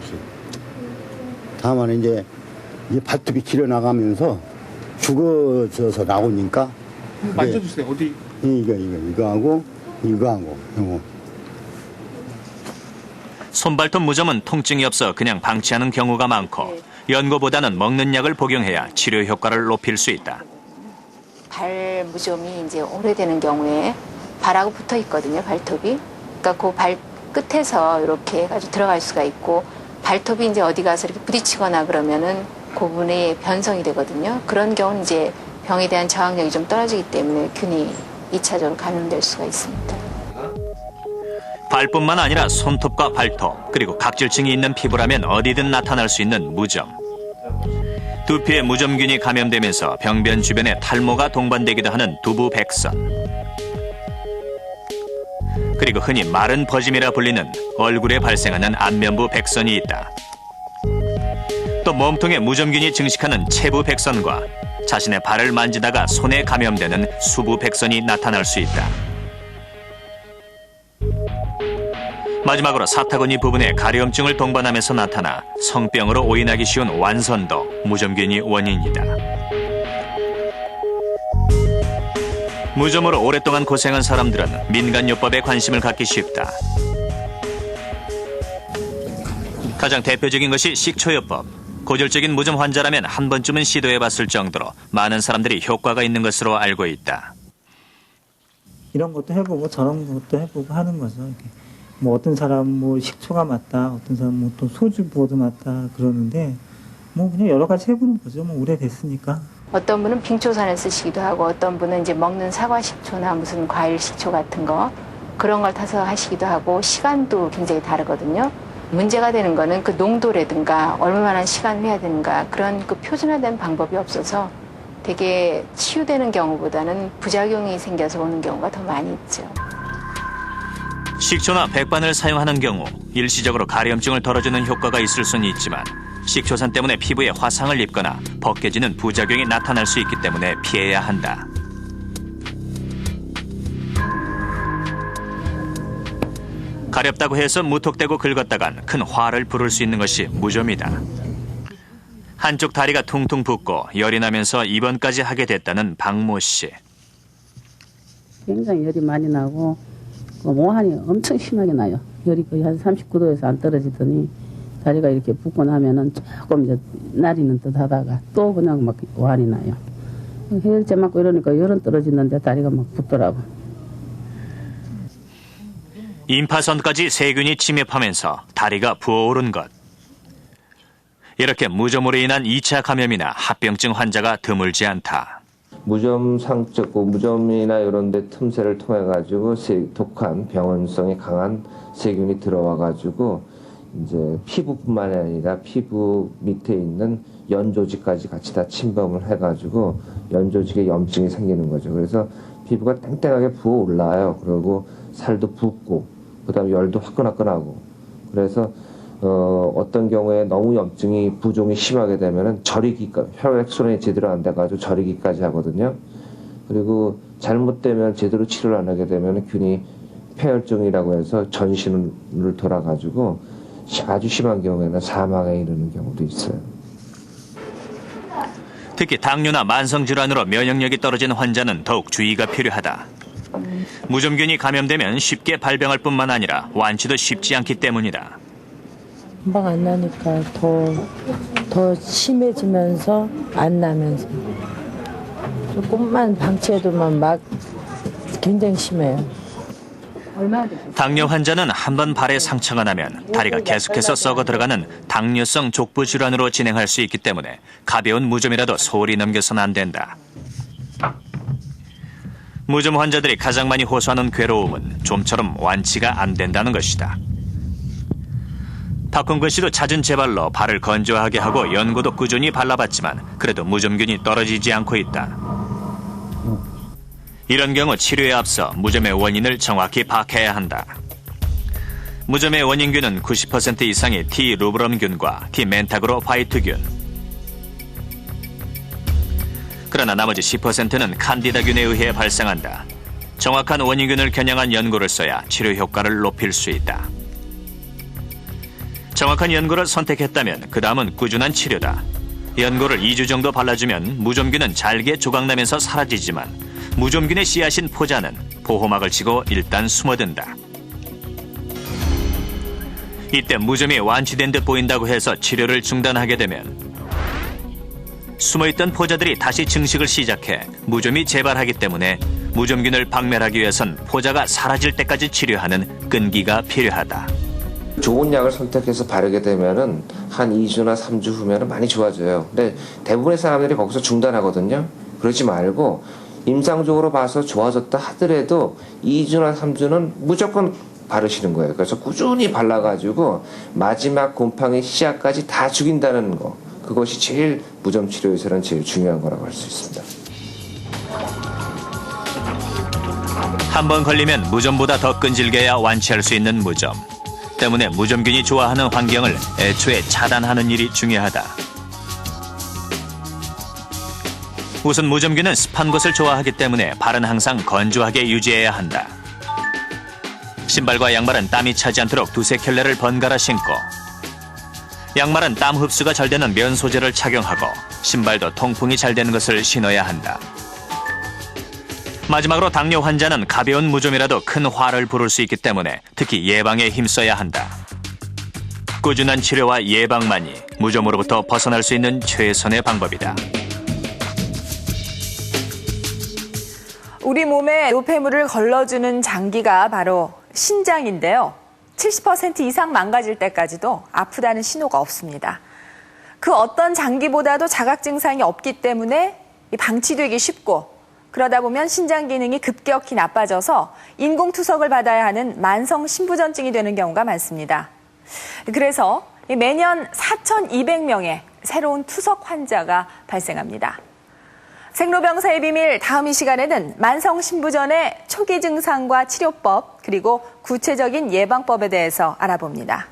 없어요. 다만 이제 발톱이 길어 나가면서 죽어져서 나오니까. 만져주세요. 어디? 이거 하고 이거. 손발톱 무좀은 통증이 없어 그냥 방치하는 경우가 많고 연고보다는 먹는 약을 복용해야 치료 효과를 높일 수 있다. 발 무좀이 이제 오래되는 경우에 발하고 붙어 있거든요, 발톱이. 그러니까 그 발 끝에서 이렇게 해가지고 들어갈 수가 있고 발톱이 이제 어디 가서 이렇게 부딪히거나 그러면은 그 부분이 변성이 되거든요. 그런 경우는 이제 병에 대한 저항력이 좀 떨어지기 때문에 균이 2차적으로 감염될 수가 있습니다. 발뿐만 아니라 손톱과 발톱 그리고 각질층이 있는 피부라면 어디든 나타날 수 있는 무좀. 두피에 무좀균이 감염되면서 병변 주변에 탈모가 동반되기도 하는 두부백선. 그리고 흔히 마른 버짐이라 불리는 얼굴에 발생하는 안면부 백선이 있다. 또 몸통에 무좀균이 증식하는 체부백선과 자신의 발을 만지다가 손에 감염되는 수부백선이 나타날 수 있다. 마지막으로 사타구니 부분에 가려움증을 동반하면서 나타나 성병으로 오인하기 쉬운 완선도 무좀균이 원인이다. 무좀으로 오랫동안 고생한 사람들은 민간요법에 관심을 갖기 쉽다. 가장 대표적인 것이 식초요법. 고질적인 무좀 환자라면 한 번쯤은 시도해봤을 정도로 많은 사람들이 효과가 있는 것으로 알고 있다. 이런 것도 해보고 저런 것도 해보고 하는 거죠. 이렇게. 뭐 어떤 사람 뭐 식초가 맞다, 어떤 사람 뭐 또 소주 부어도 맞다 그러는데 뭐 그냥 여러 가지 해보는 거죠. 뭐 오래됐으니까. 어떤 분은 빙초산을 쓰시기도 하고 어떤 분은 이제 먹는 사과 식초나 무슨 과일 식초 같은 거 그런 걸 타서 하시기도 하고 시간도 굉장히 다르거든요. 문제가 되는 거는 그 농도라든가 얼마나 시간을 해야 되는가 그런 그 표준화된 방법이 없어서 되게 치유되는 경우보다는 부작용이 생겨서 오는 경우가 더 많이 있죠. 식초나 백반을 사용하는 경우 일시적으로 가려움증을 덜어주는 효과가 있을 수는 있지만 식초산 때문에 피부에 화상을 입거나 벗겨지는 부작용이 나타날 수 있기 때문에 피해야 한다. 가렵다고 해서 무턱대고 긁었다간 큰 화를 부를 수 있는 것이 무좀이다. 한쪽 다리가 퉁퉁 붓고 열이 나면서 입원까지 하게 됐다는 박모 씨. 굉장히 열이 많이 나고 모환이 엄청 심하게 나요. 열이 거의 한 39도에서 안 떨어지더니 다리가 이렇게 붓고 나면은 조금 이제 날이는 듯 하다가 또 그냥 막 모환이 나요. 해열제 맞고 이러니까 열은 떨어지는데 다리가 막 붓더라고. 임파선까지 세균이 침입하면서 다리가 부어오른 것. 이렇게 무좀으로 인한 2차 감염이나 합병증 환자가 드물지 않다. 무좀 상적고 무좀이나 이런 데 틈새를 통해 가지고 독한 병원성이 강한 세균이 들어와 가지고 이제 피부뿐만 아니라 피부 밑에 있는 연조직까지 같이 다 침범을 해 가지고 연조직에 염증이 생기는 거죠. 그래서 피부가 땡땡하게 부어 올라요. 그리고 살도 붓고 그다음에 열도 화끈화끈하고 그래서 어떤 경우에 너무 염증이 부종이 심하게 되면은 저리기가 혈액순환이 제대로 안 돼가지고 저리기까지 하거든요. 그리고 잘못되면 제대로 치료를 안 하게 되면 균이 폐혈증이라고 해서 전신을 돌아가지고 아주 심한 경우에는 사망에 이르는 경우도 있어요. 특히 당뇨나 만성질환으로 면역력이 떨어진 환자는 더욱 주의가 필요하다. 무좀균이 감염되면 쉽게 발병할 뿐만 아니라 완치도 쉽지 않기 때문이다. 금방 안 나니까 더 심해지면서 안 나면서 조금만 방치해도만 막 굉장히 심해요. 당뇨 환자는 한 번 발에 상처가 나면 다리가 계속해서 썩어 들어가는 당뇨성 족부 질환으로 진행할 수 있기 때문에 가벼운 무좀이라도 소홀히 넘겨서는 안 된다. 무좀 환자들이 가장 많이 호소하는 괴로움은 좀처럼 완치가 안 된다는 것이다. 박홍근 씨도 잦은 재발로 발을 건조하게 하고 연고도 꾸준히 발라봤지만 그래도 무좀균이 떨어지지 않고 있다. 이런 경우 치료에 앞서 무좀의 원인을 정확히 파악해야 한다. 무좀의 원인균은 90% 이상이 T 루브럼균과 T 멘타그로 화이트균. 그러나 나머지 10%는 칸디다균에 의해 발생한다. 정확한 원인균을 겨냥한 연고를 써야 치료 효과를 높일 수 있다. 정확한 연고를 선택했다면 그 다음은 꾸준한 치료다. 연고를 2주 정도 발라주면 무좀균은 잘게 조각나면서 사라지지만 무좀균의 씨앗인 포자는 보호막을 치고 일단 숨어든다. 이때 무좀이 완치된 듯 보인다고 해서 치료를 중단하게 되면 숨어있던 포자들이 다시 증식을 시작해 무좀이 재발하기 때문에 무좀균을 박멸하기 위해선 포자가 사라질 때까지 치료하는 끈기가 필요하다. 좋은 약을 선택해서 바르게 되면은 한 2주나 3주 후면은 많이 좋아져요. 근데 대부분의 사람들이 거기서 중단하거든요. 그러지 말고 임상적으로 봐서 좋아졌다 하더라도 2주나 3주는 무조건 바르시는 거예요. 그래서 꾸준히 발라가지고 마지막 곰팡이 씨앗까지 다 죽인다는 거. 그것이 제일 무좀 치료에서는 제일 중요한 거라고 할 수 있습니다. 한 번 걸리면 무좀보다 더 끈질겨야 완치할 수 있는 무좀. 때문에 무좀균이 좋아하는 환경을 애초에 차단하는 일이 중요하다. 우선 무좀균은 습한 곳을 좋아하기 때문에 발은 항상 건조하게 유지해야 한다. 신발과 양말은 땀이 차지 않도록 두세 켤레를 번갈아 신고, 양말은 땀 흡수가 잘 되는 면 소재를 착용하고 신발도 통풍이 잘 되는 것을 신어야 한다. 마지막으로 당뇨 환자는 가벼운 무좀이라도 큰 화를 부를 수 있기 때문에 특히 예방에 힘써야 한다. 꾸준한 치료와 예방만이 무좀으로부터 벗어날 수 있는 최선의 방법이다. 우리 몸에 노폐물을 걸러주는 장기가 바로 신장인데요. 70% 이상 망가질 때까지도 아프다는 신호가 없습니다. 그 어떤 장기보다도 자각 증상이 없기 때문에 방치되기 쉽고, 그러다 보면 신장 기능이 급격히 나빠져서 인공투석을 받아야 하는 만성 신부전증이 되는 경우가 많습니다. 그래서 매년 4,200명의 새로운 투석 환자가 발생합니다. 생로병사의 비밀, 다음 이 시간에는 만성 신부전의 초기 증상과 치료법, 그리고 구체적인 예방법에 대해서 알아봅니다.